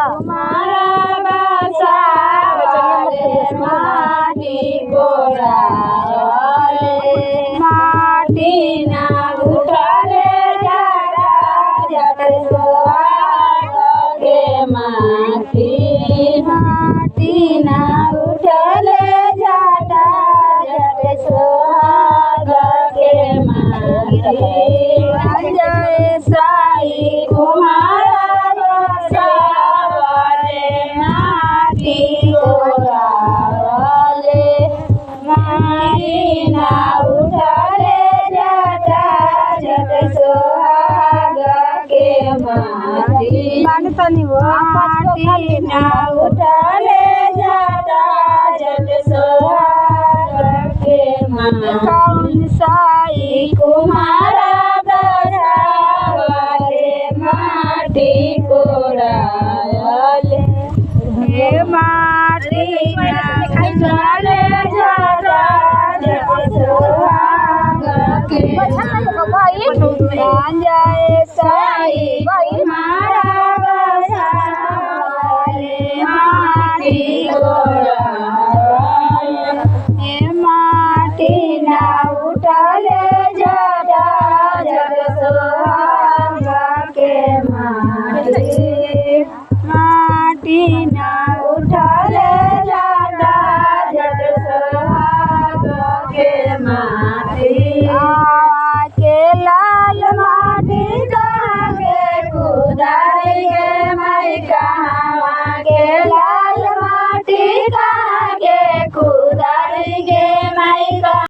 तुम्हारा बसावले माटी गोरावले माटी ना उठाले जाड़ा जट सोहागे माटी माटी ना उठाले जाड़ा जट सोहागे माटी जय साई तुम्हारा बसावले माटी गोरावले माटी ना उठाले जाड़ा जट सोहागे माटी माटी ना उठाले जाड़ा जट सोहागे माटी कौन साई कुमारा बसावले माटी गोरावले हे माटी ना उठाले जाड़ा जट सोहागे जय साई तुम्हारा बसावले माटी गोरावले हे माटी ना उठाले जाड़ा जट सोहागे माटी माटी ना